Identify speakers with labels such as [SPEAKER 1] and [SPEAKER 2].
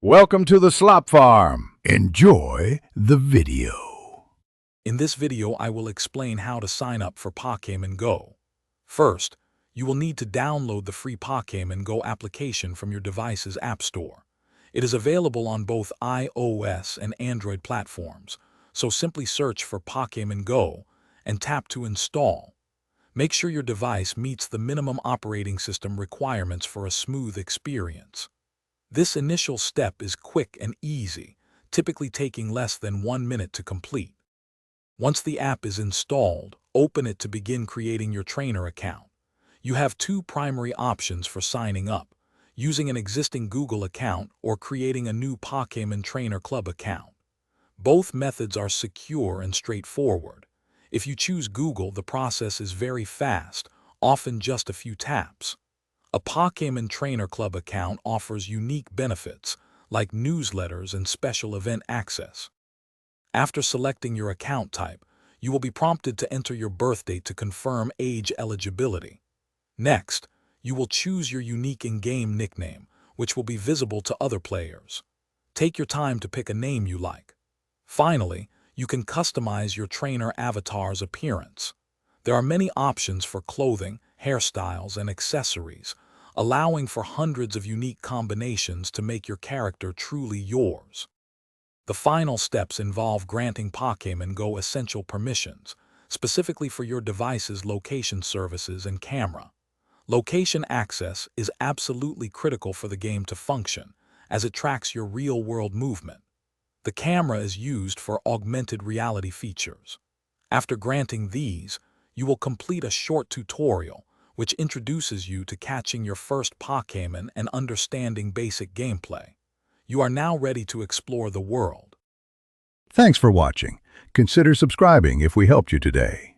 [SPEAKER 1] Welcome to the Slop Farm. Enjoy the video.
[SPEAKER 2] In this video, I will explain how to sign up for Pokémon Go. First, you will need to download the free Pokémon Go application from your device's App Store. It is available on both iOS and Android platforms, so simply search for Pokémon Go and tap to install. Make sure your device meets the minimum operating system requirements for a smooth experience. This initial step is quick and easy, typically taking less than 1 minute to complete. Once the app is installed, open it to begin creating your trainer account. You have two primary options for signing up: using an existing Google account or creating a new Pokémon Trainer Club account. Both methods are secure and straightforward. If you choose Google, the process is very fast, often just a few taps. A Pokémon Trainer Club account offers unique benefits, like newsletters and special event access. After selecting your account type, you will be prompted to enter your birthdate to confirm age eligibility. Next, you will choose your unique in-game nickname, which will be visible to other players. Take your time to pick a name you like. Finally, you can customize your trainer avatar's appearance. There are many options for clothing, hairstyles, and accessories, allowing for hundreds of unique combinations to make your character truly yours. The final steps involve granting Pokémon Go essential permissions, specifically for your device's location services and camera. Location access is absolutely critical for the game to function, as it tracks your real-world movement. The camera is used for augmented reality features. After granting these, you will complete a short tutorial, which introduces you to catching your first Pokémon and understanding basic gameplay. You are now ready to explore the world.
[SPEAKER 1] Thanks for watching. Consider subscribing if we helped you today.